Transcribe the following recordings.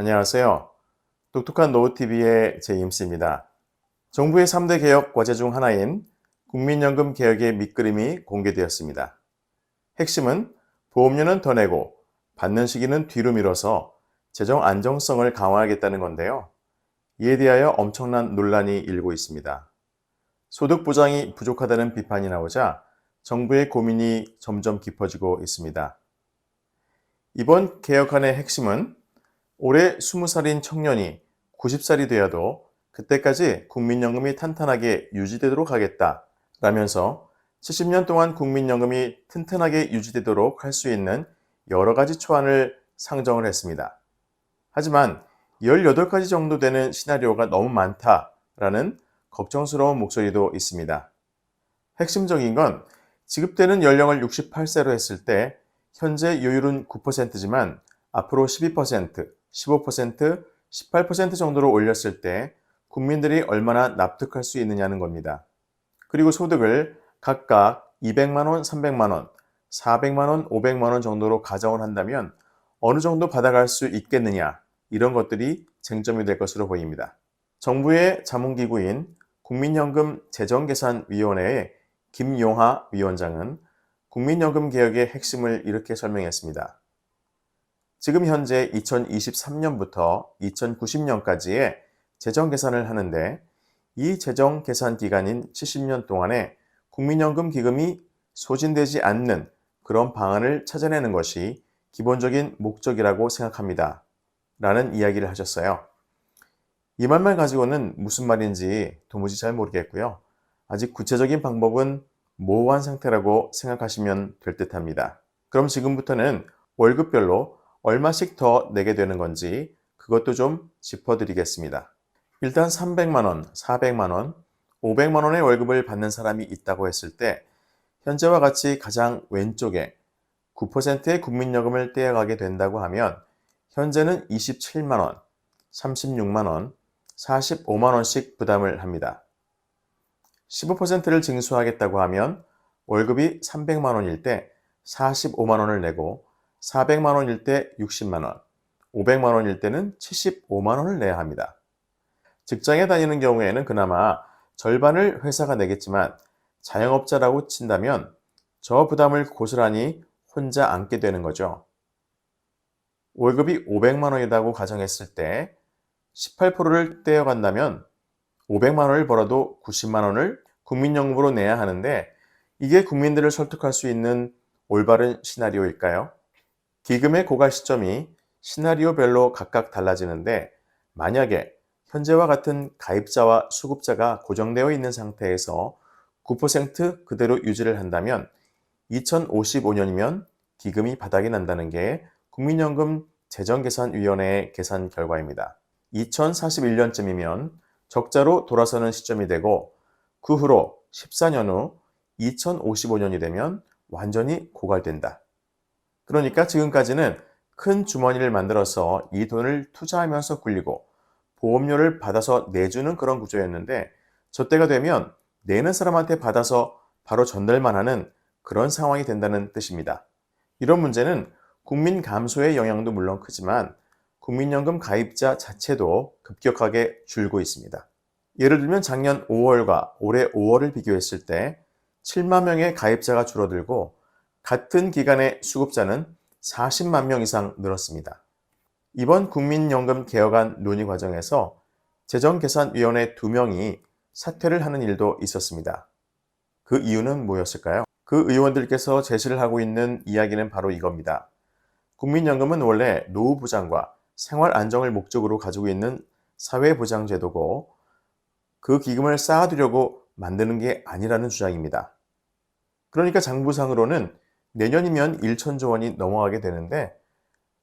안녕하세요. 똑똑한 노후TV의 제임스입니다. 정부의 3대 개혁 과제 중 하나인 국민연금 개혁의 밑그림이 공개되었습니다. 핵심은 보험료는 더 내고 받는 시기는 뒤로 미뤄서 재정 안정성을 강화하겠다는 건데요. 이에 대하여 엄청난 논란이 일고 있습니다. 소득 보장이 부족하다는 비판이 나오자 정부의 고민이 점점 깊어지고 있습니다. 이번 개혁안의 핵심은 올해 20살인 청년이 90살이 되어도 그때까지 국민연금이 탄탄하게 유지되도록 하겠다라면서 70년 동안 국민연금이 튼튼하게 유지되도록 할 수 있는 여러 가지 초안을 상정을 했습니다. 하지만 18가지 정도 되는 시나리오가 너무 많다라는 걱정스러운 목소리도 있습니다. 핵심적인 건 지급되는 연령을 68세로 했을 때 현재 요율은 9%지만 앞으로 12%, 15%, 18% 정도로 올렸을 때 국민들이 얼마나 납득할 수 있느냐는 겁니다. 그리고 소득을 각각 200만 원, 300만 원, 400만 원, 500만 원 정도로 가정을 한다면 어느 정도 받아갈 수 있겠느냐, 이런 것들이 쟁점이 될 것으로 보입니다. 정부의 자문기구인 국민연금 재정계산위원회의 김용하 위원장은 국민연금 개혁의 핵심을 이렇게 설명했습니다. 지금 현재 2023년부터 2090년까지의 재정 계산을 하는데 이 재정 계산 기간인 70년 동안에 국민연금 기금이 소진되지 않는 그런 방안을 찾아내는 것이 기본적인 목적이라고 생각합니다. 라는 이야기를 하셨어요. 이 말만 가지고는 무슨 말인지 도무지 잘 모르겠고요. 아직 구체적인 방법은 모호한 상태라고 생각하시면 될 듯합니다. 그럼 지금부터는 월급별로 얼마씩 더 내게 되는 건지 그것도 좀 짚어드리겠습니다. 일단 300만 원, 400만 원, 500만 원의 월급을 받는 사람이 있다고 했을 때 현재와 같이 가장 왼쪽에 9%의 국민연금을 떼어가게 된다고 하면 현재는 27만 원, 36만 원, 45만 원씩 부담을 합니다. 15%를 징수하겠다고 하면 월급이 300만 원일 때 45만 원을 내고 400만 원일 때 60만 원, 500만 원일 때는 75만 원을 내야 합니다. 직장에 다니는 경우에는 그나마 절반을 회사가 내겠지만 자영업자라고 친다면 저 부담을 고스란히 혼자 안게 되는 거죠. 월급이 500만 원이라고 가정했을 때 18%를 떼어간다면 500만 원을 벌어도 90만 원을 국민연금으로 내야 하는데 이게 국민들을 설득할 수 있는 올바른 시나리오일까요? 기금의 고갈 시점이 시나리오별로 각각 달라지는데 만약에 현재와 같은 가입자와 수급자가 고정되어 있는 상태에서 9% 그대로 유지를 한다면 2055년이면 기금이 바닥이 난다는 게 국민연금 재정계산위원회의 계산 결과입니다. 2041년쯤이면 적자로 돌아서는 시점이 되고 그 후로 14년 후 2055년이 되면 완전히 고갈된다. 그러니까 지금까지는 큰 주머니를 만들어서 이 돈을 투자하면서 굴리고 보험료를 받아서 내주는 그런 구조였는데 저 때가 되면 내는 사람한테 받아서 바로 전달만 하는 그런 상황이 된다는 뜻입니다. 이런 문제는 국민 감소의 영향도 물론 크지만 국민연금 가입자 자체도 급격하게 줄고 있습니다. 예를 들면 작년 5월과 올해 5월을 비교했을 때 7만 명의 가입자가 줄어들고 같은 기간의 수급자는 40만 명 이상 늘었습니다. 이번 국민연금 개혁안 논의 과정에서 재정계산위원회 2명이 사퇴를 하는 일도 있었습니다. 그 이유는 뭐였을까요? 그 의원들께서 제시를 하고 있는 이야기는 바로 이겁니다. 국민연금은 원래 노후보장과 생활 안정을 목적으로 가지고 있는 사회보장제도고 그 기금을 쌓아두려고 만드는 게 아니라는 주장입니다. 그러니까 장부상으로는 내년이면 1천조 원이 넘어가게 되는데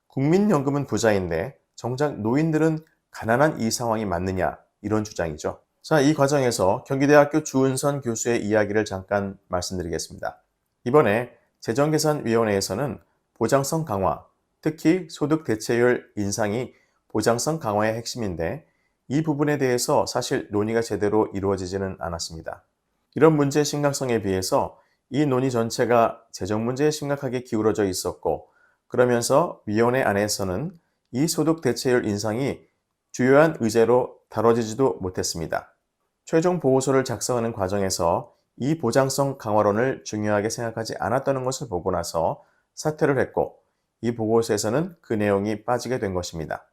국민연금은 부자인데 정작 노인들은 가난한 이 상황이 맞느냐 이런 주장이죠. 자, 이 과정에서 경기대학교 주은선 교수의 이야기를 잠깐 말씀드리겠습니다. 이번에 재정계산위원회에서는 보장성 강화, 특히 소득 대체율 인상이 보장성 강화의 핵심인데 이 부분에 대해서 사실 논의가 제대로 이루어지지는 않았습니다. 이런 문제의 심각성에 비해서 이 논의 전체가 재정 문제에 심각하게 기울어져 있었고 그러면서 위원회 안에서는 이 소득 대체율 인상이 주요한 의제로 다뤄지지도 못했습니다. 최종 보고서를 작성하는 과정에서 이 보장성 강화론을 중요하게 생각하지 않았다는 것을 보고 나서 사퇴를 했고, 이 보고서에서는 그 내용이 빠지게 된 것입니다.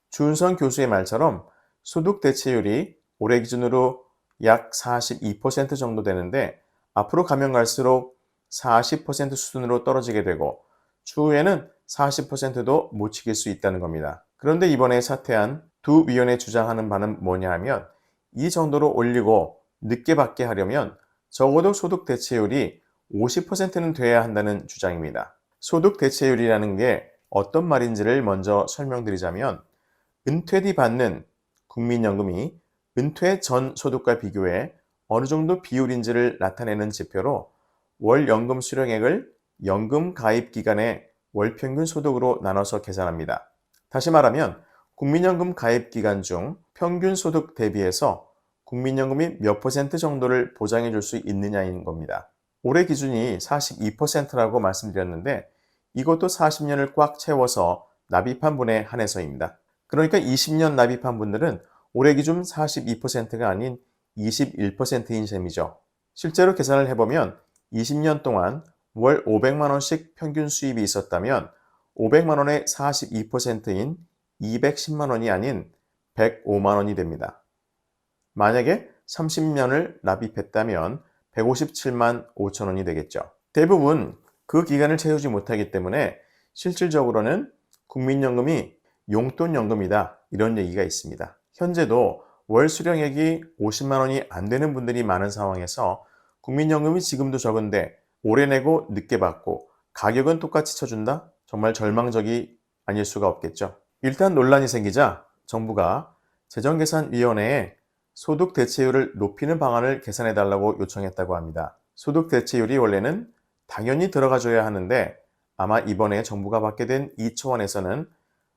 주은선 교수의 말처럼 소득 대체율이 올해 기준으로 약 42% 정도 되는데, 앞으로 가면 갈수록 40% 수준으로 떨어지게 되고 추후에는 40%도 못 지킬 수 있다는 겁니다. 그런데 이번에 사퇴한 두 위원회 주장하는 바는 뭐냐 하면, 이 정도로 올리고 늦게 받게 하려면 적어도 소득 대체율이 50%는 돼야 한다는 주장입니다. 소득 대체율이라는 게 어떤 말인지를 먼저 설명드리자면, 은퇴 뒤 받는 국민연금이 은퇴 전 소득과 비교해 어느 정도 비율인지를 나타내는 지표로, 월 연금 수령액을 연금 가입 기간의 월 평균 소득으로 나눠서 계산합니다. 다시 말하면 국민연금 가입 기간 중 평균 소득 대비해서 국민연금이 몇 퍼센트 정도를 보장해 줄 수 있느냐인 겁니다. 올해 기준이 42%라고 말씀드렸는데, 이것도 40년을 꽉 채워서 납입한 분에 한해서입니다. 그러니까 20년 납입한 분들은 올해 기준 42%가 아닌 21%인 셈이죠. 실제로 계산을 해보면 20년 동안 월 500만 원씩 평균 수입이 있었다면 500만 원의 42%인 210만 원이 아닌 105만 원이 됩니다. 만약에 30년을 납입했다면 157만 5천 원이 되겠죠. 대부분 그 기간을 채우지 못하기 때문에 실질적으로는 국민연금이 용돈연금이다, 이런 얘기가 있습니다. 현재도 월 수령액이 50만 원이 안 되는 분들이 많은 상황에서 국민연금이 지금도 적은데 오래 내고 늦게 받고 가격은 똑같이 쳐준다? 정말 절망적이 아닐 수가 없겠죠. 일단 논란이 생기자 정부가 재정계산위원회에 소득 대체율을 높이는 방안을 계산해달라고 요청했다고 합니다. 소득 대체율이 원래는 당연히 들어가줘야 하는데, 아마 이번에 정부가 받게 된 2조 원에서는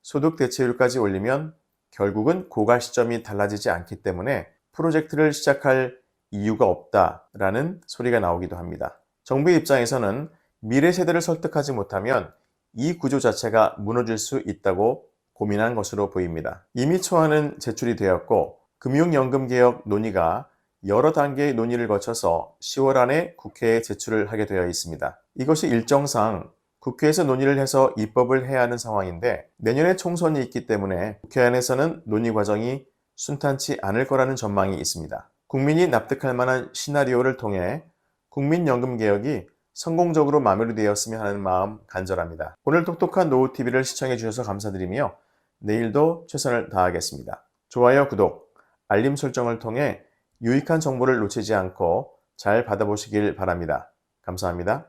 소득 대체율까지 올리면 결국은 고갈 시점이 달라지지 않기 때문에 프로젝트를 시작할 이유가 없다라는 소리가 나오기도 합니다. 정부의 입장에서는 미래 세대를 설득하지 못하면 이 구조 자체가 무너질 수 있다고 고민한 것으로 보입니다. 이미 초안은 제출이 되었고, 금융연금개혁 논의가 여러 단계의 논의를 거쳐서 10월 안에 국회에 제출을 하게 되어 있습니다. 이것이 일정상 국회에서 논의를 해서 입법을 해야 하는 상황인데, 내년에 총선이 있기 때문에 국회 안에서는 논의 과정이 순탄치 않을 거라는 전망이 있습니다. 국민이 납득할 만한 시나리오를 통해 국민연금개혁이 성공적으로 마무리되었으면 하는 마음 간절합니다. 오늘 똑똑한 노후TV를 시청해 주셔서 감사드리며 내일도 최선을 다하겠습니다. 좋아요, 구독, 알림 설정을 통해 유익한 정보를 놓치지 않고 잘 받아보시길 바랍니다. 감사합니다.